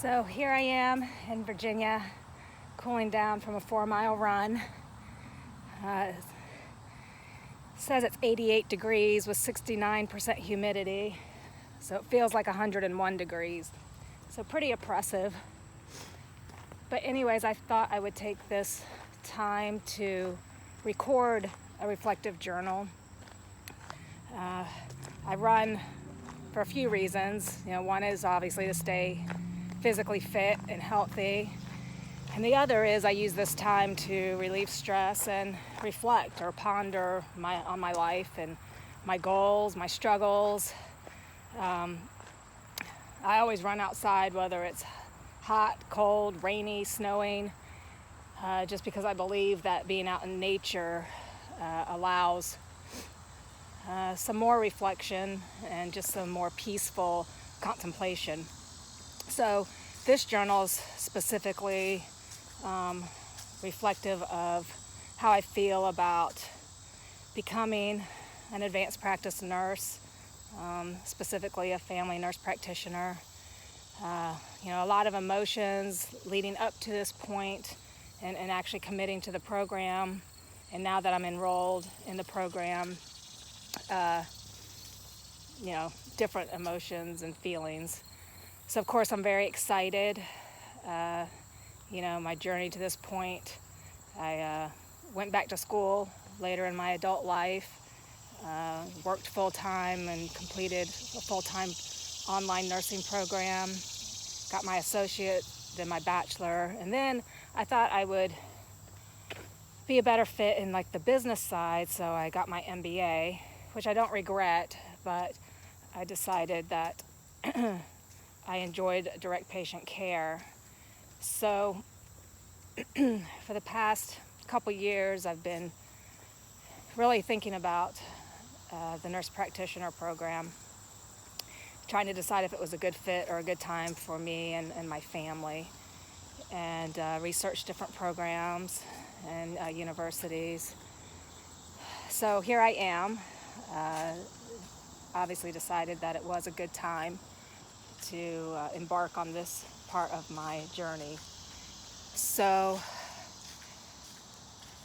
So here I am in Virginia, cooling down from a 4-mile run. It says it's 88 degrees with 69% humidity, so it feels like 101 degrees. So pretty oppressive. But anyways, I thought I would take this time to record a reflective journal. I run for a few reasons. One is obviously to stay physically fit and healthy. And the other is I use this time to relieve stress and reflect or ponder on my life and my goals, my struggles. I always run outside, whether it's hot, cold, rainy, snowing, just because I believe that being out in nature allows some more reflection and just some more peaceful contemplation. So this journal is specifically reflective of how I feel about becoming an advanced practice nurse, specifically a family nurse practitioner. A lot of emotions leading up to this point and actually committing to the program. And now that I'm enrolled in the program, different emotions and feelings. So of course I'm very excited. My journey to this point, I went back to school later in my adult life, worked full-time and completed a full-time online nursing program, got my associate, then my bachelor, and then I thought I would be a better fit in the business side, so I got my MBA, which I don't regret, but I decided that I enjoyed direct patient care. So for the past couple years, I've been really thinking about the nurse practitioner program, trying to decide if it was a good fit or a good time for me and my family, and researched different programs and universities. So here I am, obviously decided that it was a good time to embark on this part of my journey. So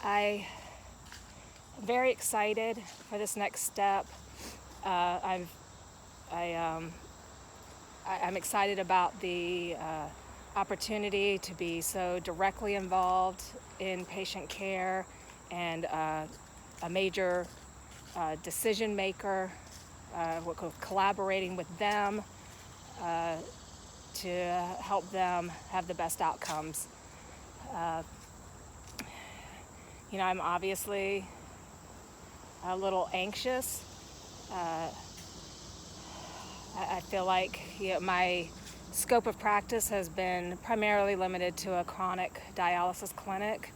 I'm very excited for this next step. I'm excited about the opportunity to be so directly involved in patient care and a major decision maker, collaborating with them to help them have the best outcomes. I'm obviously a little anxious. I feel like my scope of practice has been primarily limited to a chronic dialysis clinic.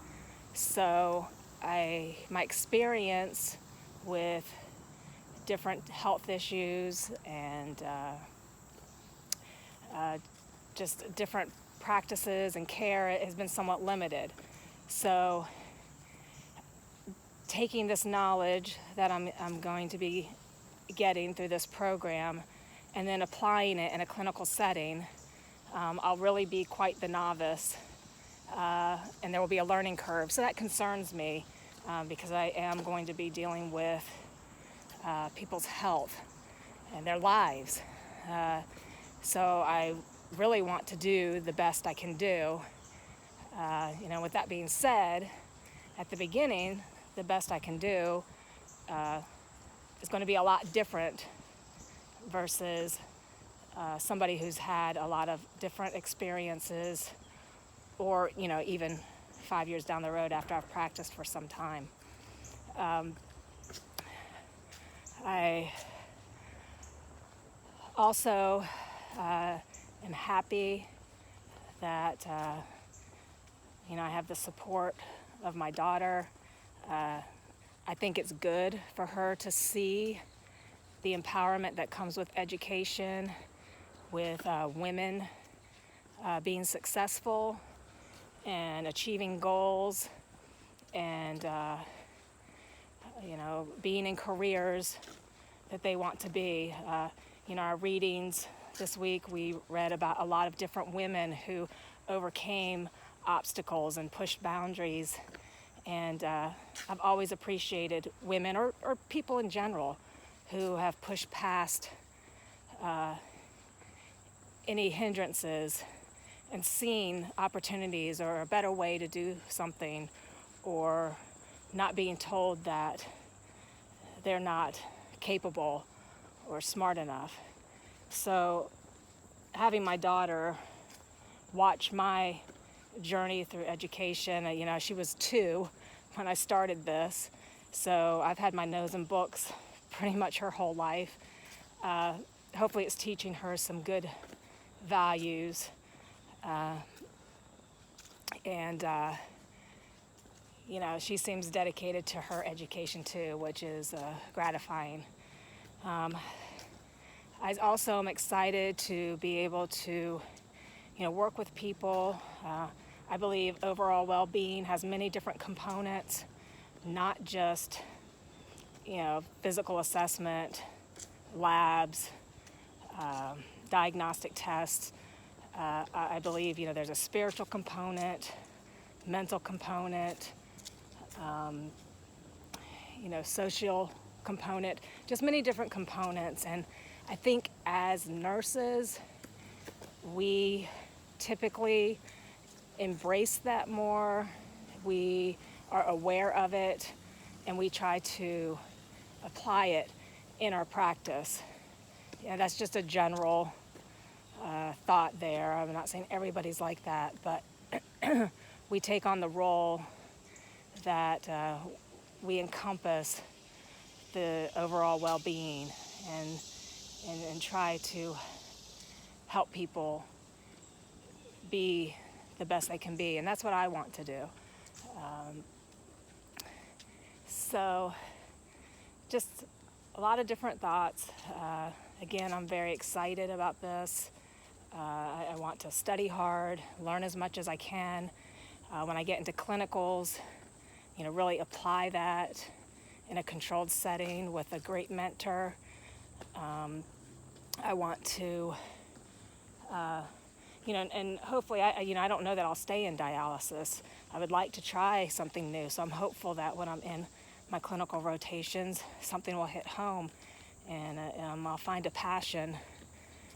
So my experience with different health issues and just different practices and care has been somewhat limited. So taking this knowledge that I'm going to be getting through this program and then applying it in a clinical setting, I'll really be quite the novice, and there will be a learning curve. So that concerns me because I am going to be dealing with people's health and their lives. So I really want to do the best I can do. With that being said, at the beginning, the best I can do is going to be a lot different versus somebody who's had a lot of different experiences, or even 5 years down the road after I've practiced for some time. I also am happy that I have the support of my daughter. I think it's good for her to see the empowerment that comes with education, with women being successful and achieving goals, and being in careers that they want to be. Our readings this week we read about a lot of different women who overcame obstacles and pushed boundaries. And I've always appreciated women or people in general who have pushed past any hindrances and seen opportunities or a better way to do something, or not being told that they're not capable or smart enough. So having my daughter watch my journey through education, she was 2 when I started this, so I've had my nose in books pretty much her whole life. Hopefully it's teaching her some good values, and she seems dedicated to her education too, which is gratifying. I also am excited to be able to work with people. I believe overall well-being has many different components, not just physical assessment, labs, diagnostic tests. I believe there's a spiritual component, mental component, social component, just many different components. And I think as nurses, we typically embrace that more. We are aware of it, and we try to apply it in our practice. That's just a general thought there. I'm not saying everybody's like that, but we take on the role that we encompass the overall well-being and try to help people be the best they can be, and that's what I want to do. So just a lot of different thoughts. Again, I'm very excited about this. I want to study hard, learn as much as I can. When I get into clinicals, really apply that in a controlled setting with a great mentor. I want to, and hopefully, I don't know that I'll stay in dialysis. I would like to try something new, so I'm hopeful that when I'm in my clinical rotations, something will hit home, and I'll find a passion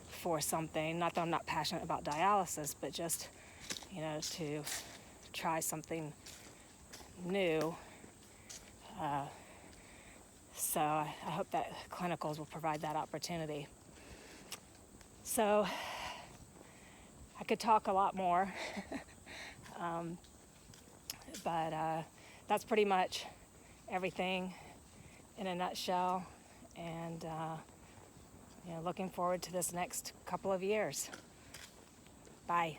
for something. Not that I'm not passionate about dialysis, but just, to try something new. So I hope that clinicals will provide that opportunity. So I could talk a lot more, but that's pretty much everything in a nutshell, and looking forward to this next couple of years. Bye.